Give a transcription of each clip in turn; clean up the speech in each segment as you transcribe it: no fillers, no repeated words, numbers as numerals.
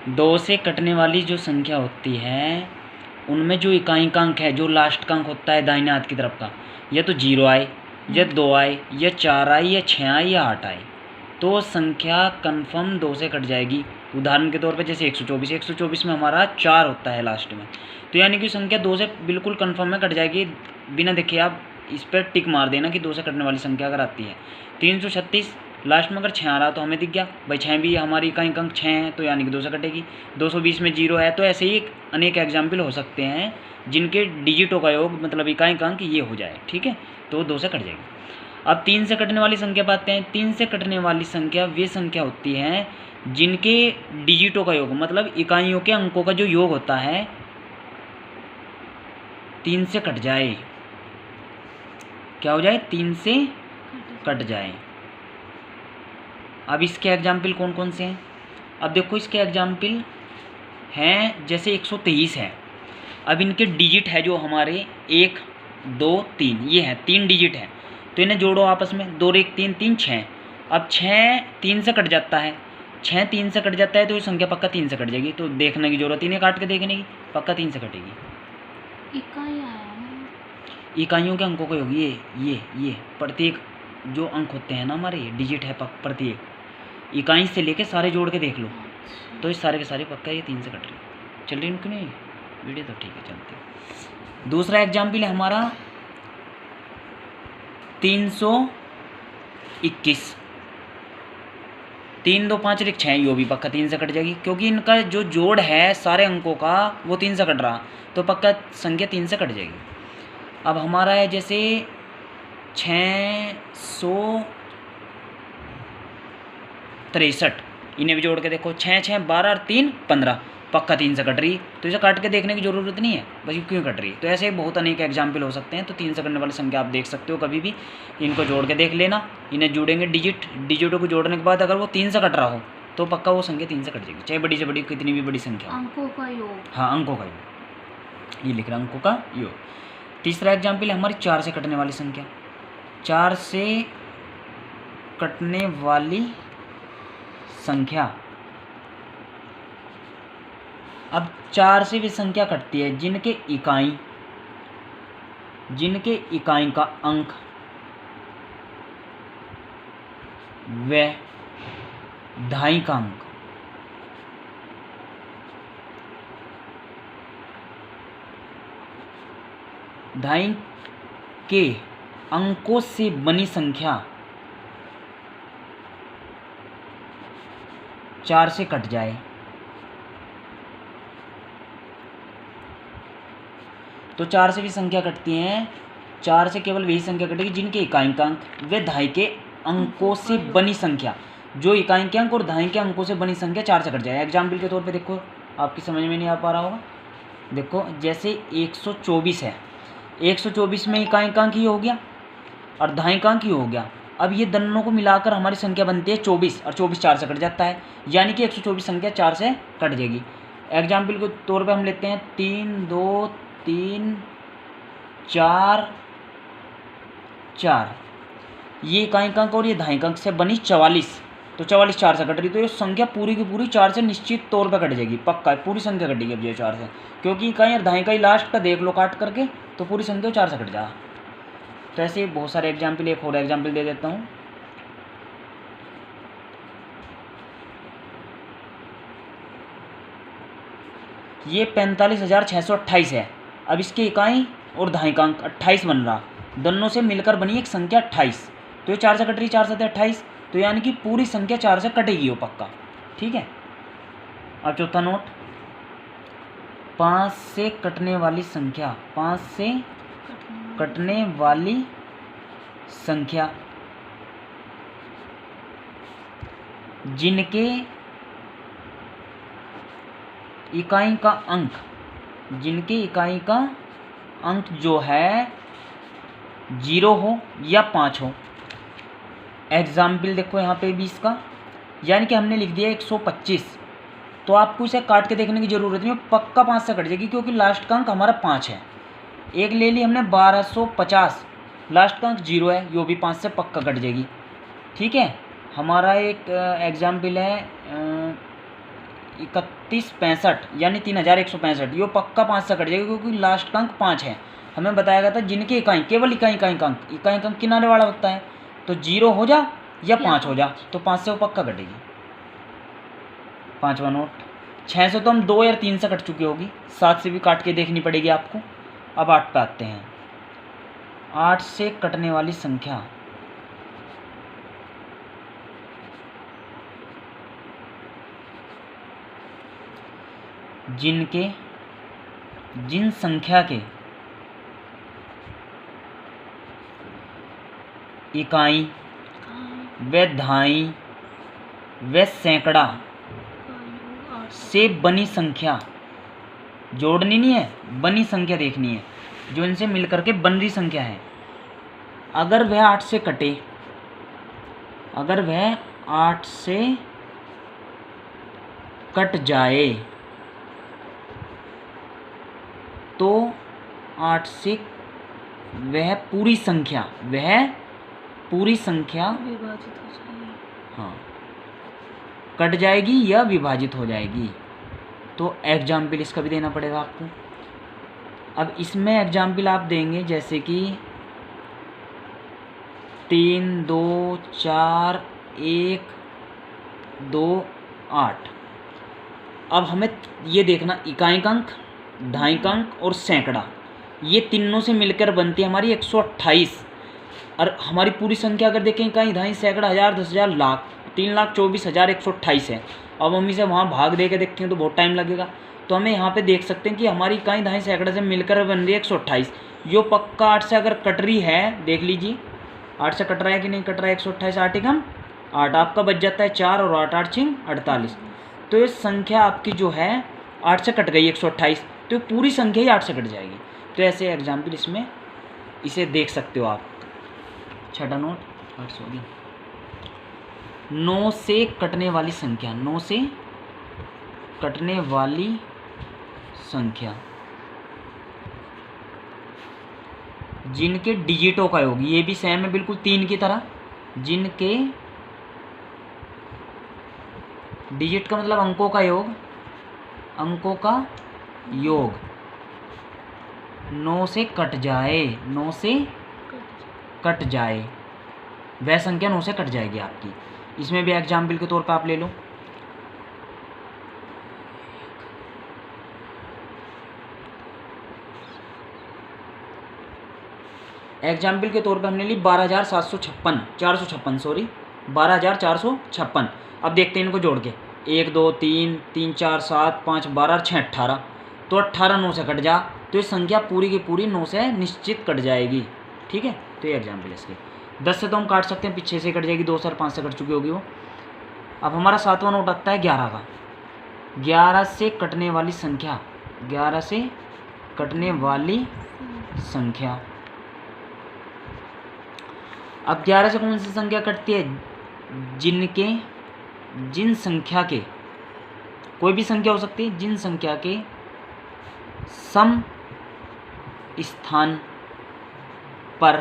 2 से कटने वाली जो संख्या होती है उनमें जो इकाई का अंक है, जो लास्ट का अंक होता है दाहिने हाथ की तरफ का, या तो 0 आए या 2 आए या 4 आए या 6 आए या 8 आए, तो संख्या कन्फर्म 2 से कट जाएगी। उदाहरण के तौर पे जैसे 124 में हमारा 4 होता है लास्ट में, तो यानी कि संख्या 2 से बिल्कुल कन्फर्म में कट जाएगी। बिना देखे आप इस पर टिक मार देना कि 2 से कटने वाली संख्या अगर आती है। 336 लास्ट में अगर 6 आ रहा तो हमें दिख गया भाई 6 भी हमारी इकाई अंक 6 है, तो यानी कि 2 से कटेगी। 220 में 0 है, तो ऐसे ही अनेक एग्जाम्पल हो सकते हैं जिनके डिजिटों का योग मतलब इकाई अंक ये हो जाए, ठीक है, तो 2 से कट जाएगी। अब 3 से कटने वाली संख्या पाते हैं। 3 से कटने वाली संख्या वे संख्या होती है जिनके डिजिटों का योग मतलब इकाइयों के अंकों का जो योग होता है 3 से कट जाए। क्या हो जाए? 3 से कट जाए। अब इसके एग्जाम्पल कौन कौन से हैं? अब देखो इसके एग्जाम्पल हैं जैसे 123 है। अब इनके डिजिट है जो हमारे 1 2 3 ये है, 3 डिजिट है, तो इन्हें जोड़ो आपस में। 2 1 3 3 6। अब 6 3 से कट जाता है, 6 3 से कट जाता है तो ये संख्या पक्का 3 से कट जाएगी, तो देखने की जरूरत ही नहीं काट के देखने की, पक्का 3 से कटेगी। इकाइयों के अंकों का योग ये प्रत्येक जो अंक होते हैं ना हमारे डिजिट है प्रत्येक इकाई से लेके सारे जोड़ के देख लो, तो इस सारे के सारे पक्का ये 3 से कट रही। चल रही उनको नहीं वीडियो तो ठीक है चलते। दूसरा एग्जाम्पल है हमारा 321। 3 2 5 6 यो भी पक्का 3 से कट जाएगी, क्योंकि इनका जो जोड़ है सारे अंकों का वो 3 से कट रहा, तो पक्का संख्या 3 से कट जाएगी। अब हमारा है जैसे 663, इन्हें भी जोड़ के देखो। 6 6 12 और 3 15, पक्का 3 से कट रही, तो इसे काट के देखने की ज़रूरत नहीं है बस क्यों कट रही। तो ऐसे बहुत अनेक एग्जाम्पल हो सकते हैं। तो 3 से कटने वाली संख्या आप देख सकते हो कभी भी, इनको जोड़ के देख लेना। इन्हें जोड़ेंगे डिजिटों को जोड़ने के बाद अगर वो 3 से कट रहा हो तो पक्का वो संख्या 3 से कट जाएगी, चाहे बड़ी से बड़ी कितनी भी बड़ी संख्या। अंकों का योग। हाँ अंकों का योग, ये लिख रहा अंकों का योग। तीसरा एग्जाम्पल है हमारी 4 से कटने वाली संख्या। 4 से कटने वाली संख्या, अब 4 से भी संख्या कटती है जिनके इकाई का अंक व ढाई का अंक ढाई के अंकों से बनी संख्या 4 से कट जाए, तो 4 से भी संख्या कटती हैं। 4 से केवल वही संख्या कटेगी जिनके इकाई का अंक वे ढाई के अंकों से बनी संख्या, जो इकाई के अंक और ढाई के अंकों से बनी संख्या 4 से कट जाए। एग्जाम्पल के तौर पे देखो, आपकी समझ में नहीं आ पा रहा होगा, देखो जैसे 124 है, 124 में इकाई का अंक ही हो गया और ढाई का अंक ही हो गया। अब ये दोनों को मिलाकर हमारी संख्या बनती है 24, और 24 4 से कट जाता है, यानी कि 124 संख्या 4 से कट जाएगी। एग्जाम्पल के तौर पे हम लेते हैं 3 2 3 4 4, ये इकाई का अंक और ये ढाई का अंक से बनी 44, तो 44 4 से कट रही, तो ये संख्या पूरी की पूरी 4 से निश्चित तौर पे कट जाएगी, पक्का पूरी संख्या कटेगी अब ये 4 से, क्योंकि इकाई और ढाई का ही लास्ट का देख लो काट करके, तो पूरी संख्या 4 से कट जा। तो ऐसे बहुत सारे एग्जाम्पल, एक और एग्जाम्पल दे देता हूँ। ये 45,628 है। अब इसके इकाई और ढाई का अंक 28 बन रहा, दोनों से मिलकर बनी एक संख्या 28, तो ये 4 से कट रही, 4 से 28, तो यानी कि पूरी संख्या 4 से कटेगी वो पक्का, ठीक है। अब चौथा नोट, 5 से कटने वाली संख्या, 5 से कटने वाली संख्या जिनके इकाई का अंक जो है 0 हो या 5 हो। एग्जाम्पल देखो यहाँ पे 20 का, यानी कि हमने लिख दिया 125, तो आपको इसे काट के देखने की ज़रूरत नहीं है, पक्का 5 से कट जाएगी, क्योंकि लास्ट का अंक हमारा 5 है। एक ले ली हमने 1250, लास्ट का अंक 0 है, यो भी 5 से पक्का कट जाएगी, ठीक है। हमारा एक एग्जाम्पल है 3165 यानी 3165, ये पक्का 5 से कट जाएगा क्योंकि लास्ट का अंक 5 है। हमें बताया गया था जिनके इकाई केवल इकाई अंक किनारे वाला होता है, तो 0 हो जा या 5 हो जा, तो 5 से वो पक्का कटेगी। 5वां नोट। 6 से तो हम 2 या 3 से कट चुकी होगी, 7 से भी काट के देखनी पड़ेगी आपको। अब 8 पे आते हैं। 8 से कटने वाली संख्या, जिन संख्या के इकाई व दहाई व सैकड़ा से बनी संख्या, जोड़नी नहीं है, बनी संख्या देखनी है, जो इनसे मिलकर के बन रही संख्या है। अगर वह 8 से कटे, अगर वह 8 से कट जाए तो 8 से वह पूरी संख्या विभाजित हो जाएगी। हाँ, कट जाएगी या विभाजित हो जाएगी। तो एग्जाम्पल इसका भी देना पड़ेगा आपको। अब इसमें एग्जाम्पल आप देंगे जैसे कि 3, 2, 4, 1, 2, 8। अब हमें ये देखना इकाई अंक, दहाई अंक और सैकड़ा, ये तीनों से मिलकर बनती है हमारी 128। और हमारी पूरी संख्या अगर देखें इकाई, दहाई, सैकड़ा, हज़ार, 10,000, लाख, 3,24,128 है। अब हम इसे वहाँ भाग दे के देखते हैं तो बहुत टाइम लगेगा, तो हमें यहाँ पे देख सकते हैं कि हमारी इकाई, दहाई, सैकड़ा से मिलकर बन रही है 128। यो पक्का 8 से अगर कट रही है, देख लीजिए 8 से कट रहा है कि नहीं कट रहा है। 128 8 एकम 8, आपका बच जाता है 4 और 8 8 6 48। तो ये संख्या आपकी जो है 8 से कट गई 128, तो पूरी संख्या ही 8 से कट जाएगी। तो ऐसे एग्जाम्पल इसमें इसे देख सकते हो आप। 6वां नोट, 9 से कटने वाली संख्या, 9 से कटने वाली संख्या जिनके डिजिटों का योग, ये भी सेम है बिल्कुल 3 की तरह। जिनके डिजिट का मतलब अंकों का योग, अंकों का योग 9 से कट जाए, 9 से कट जाए, वह संख्या 9 से कट जाएगी आपकी। इसमें भी एग्जाम्पल के तौर पे आप ले लो। एग्जाम्पल के तौर पे हमने ली 12,456 सॉरी 12,456। अब देखते हैं इनको जोड़ के, 1 2 3 3 4 7 5 12 6 18। तो 18 9 से कट जा, तो ये संख्या पूरी की पूरी 9 से निश्चित कट जाएगी। ठीक है, तो ये एग्जाम्पल इसके। 10 से तो हम काट सकते हैं, पीछे से कट जाएगी, 2 से और 5 से कट चुकी होगी वो। अब हमारा 7वां नोट आता है 11 का। 11 से कटने वाली संख्या, 11 से कटने वाली संख्या। अब 11 से कौन सी संख्या कटती है? जिन संख्या के, कोई भी संख्या हो सकती है, जिन संख्या के सम स्थान पर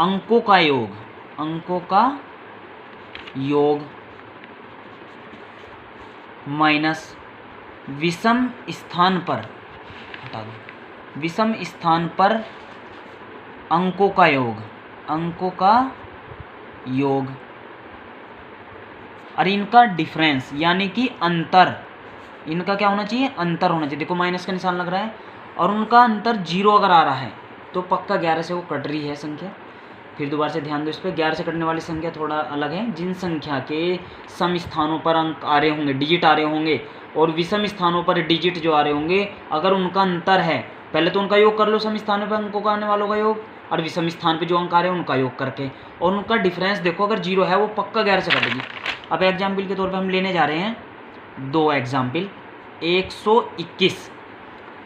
अंकों का योग, अंकों का योग माइनस विषम स्थान पर, हटा दो, विषम स्थान पर अंकों का योग, अंकों का योग और इनका डिफरेंस यानी कि अंतर, इनका क्या होना चाहिए? अंतर होना चाहिए। देखो माइनस का निशान लग रहा है और उनका अंतर 0 अगर आ रहा है तो पक्का 11 से वो कट रही है संख्या। फिर दोबारा से ध्यान दो इस पर, 11 से कटने वाली संख्या थोड़ा अलग है। जिन संख्या के सम स्थानों पर अंक आ रहे होंगे, डिजिट आ रहे होंगे, और विषम स्थानों पर डिजिट जो आ रहे होंगे, अगर उनका अंतर है, पहले तो उनका योग कर लो, सम स्थानों पर अंकों का आने वालों का योग, और विषम स्थान पे जो अंक आ रहे हैं उनका योग करके, और उनका डिफरेंस देखो अगर 0 है वो पक्का 11 से कटेगी। अब एग्जाम्पल के तौर पे हम लेने जा रहे हैं 2 एग्जाम्पल। 121।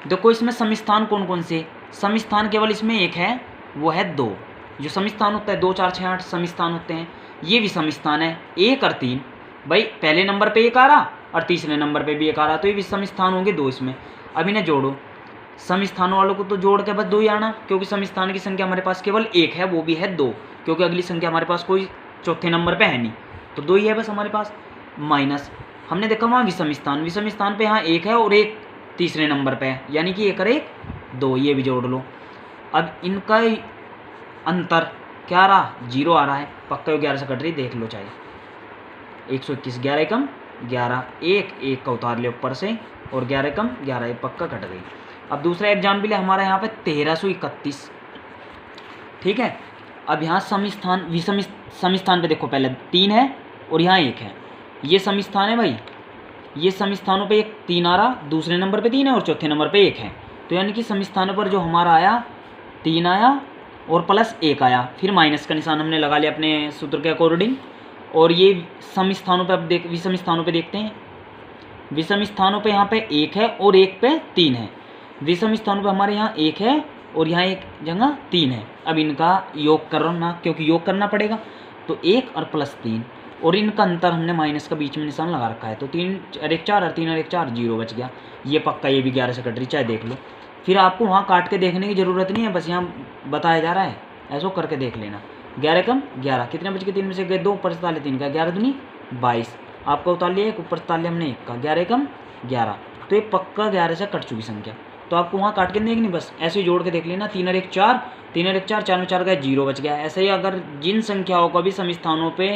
देखो इसमें सम स्थान कौन कौन से? सम स्थान केवल इसमें एक है, वो है 2। जो सम स्थान होता है 2 4 6 8 सम स्थान होते हैं। ये भी सम स्थान है 1 और 3। भाई पहले नंबर पे 1 आ रहा और तीसरे नंबर पे भी 1 आ रहा, तो ये भी सम स्थान होंगे 2 इसमें। अब इन्हें जोड़ो, सम स्थानों वालों को तो जोड़ के बस 2 ही आना, क्योंकि सम स्थान की संख्या हमारे पास केवल 1 है, वो भी है 2, क्योंकि अगली संख्या हमारे पास कोई चौथे नंबर पे है नहीं, तो 2 ही है बस हमारे पास। माइनस हमने देखा वहाँ विषम स्थान, विषम स्थान पे यहाँ 1 है और 1 तीसरे नंबर पे है, यानी कि 1 और 1 2, ये भी जोड़ लो। अब इनका अंतर क्या रहा, 0 आ रहा है, पक्का 11 से कट रही, देख लो चाहे 121, 11 एकम 11, 1 का उतार ले ऊपर से और 11 एकम 11, ये पक्का कट गई। अब दूसरा एग्जाम्पल है हमारा यहाँ पे 1331, ठीक है। अब यहाँ समस्थान विषम समस्थान पे देखो, पहले 3 है और यहाँ 1 है, ये समस्थान है भाई, ये समस्थानों पे एक 3 आ रहा, दूसरे नंबर पे 3 है और चौथे नंबर पे 1 है, तो यानी कि समस्थानों पर जो हमारा आया 3 आया और प्लस 1 आया, फिर माइनस का निशान हमने लगा लिया अपने सूत्र के अकॉर्डिंग। और ये सम स्थानों पे अब विषम स्थानों पे देखते हैं, विषम स्थानों पे यहाँ पे 1 है और 1 पे 3 है, विषम स्थानों पे हमारे यहाँ 1 है और यहाँ एक जगह 3 है। अब इनका योग करो ना, क्योंकि योग करना पड़ेगा, तो 1 और प्लस 3, और इनका अंतर हमने माइनस का बीच में निशान लगा रखा है, तो 3 और 1 4 और 3 और 1 4, 0 बच गया, ये पक्का, ये भी 11 से कट रही, चाहे देख लो। फिर आपको वहाँ काट के देखने की ज़रूरत नहीं है, बस यहाँ बताया जा रहा है, ऐसा करके देख लेना। 11 कम 11, कितने बच गए, 3 में से गए 2, ऊपर से ताले 3 का, 11 दूनी 22, आपका उतार लिया 1, ऊपर से ताले हमने 1 का, 11 कम 11, तो ये पक्का 11 से कट चुकी संख्या। तो आपको वहाँ काट के देखनी, बस ऐसे ही जोड़ के देख लेना, 3 और 1 4, 3 और 1 4, 4 में 4 गए 0 बच गया। ऐसे ही अगर जिन संख्याओं का भी सम स्थानों पे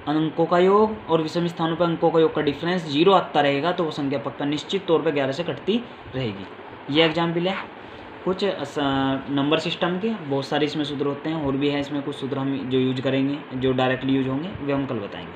अंकों का योग और विषम स्थानों पर अंकों का योग का डिफरेंस 0 आता रहेगा, तो वो संख्या पक्का निश्चित तौर पे 11 से कटती रहेगी। ये एग्जाम्पल है कुछ नंबर सिस्टम के, बहुत सारे इसमें सूत्र होते हैं, और भी है इसमें कुछ सूत्र हम जो यूज करेंगे, जो डायरेक्टली यूज होंगे वे हम कल बताएंगे।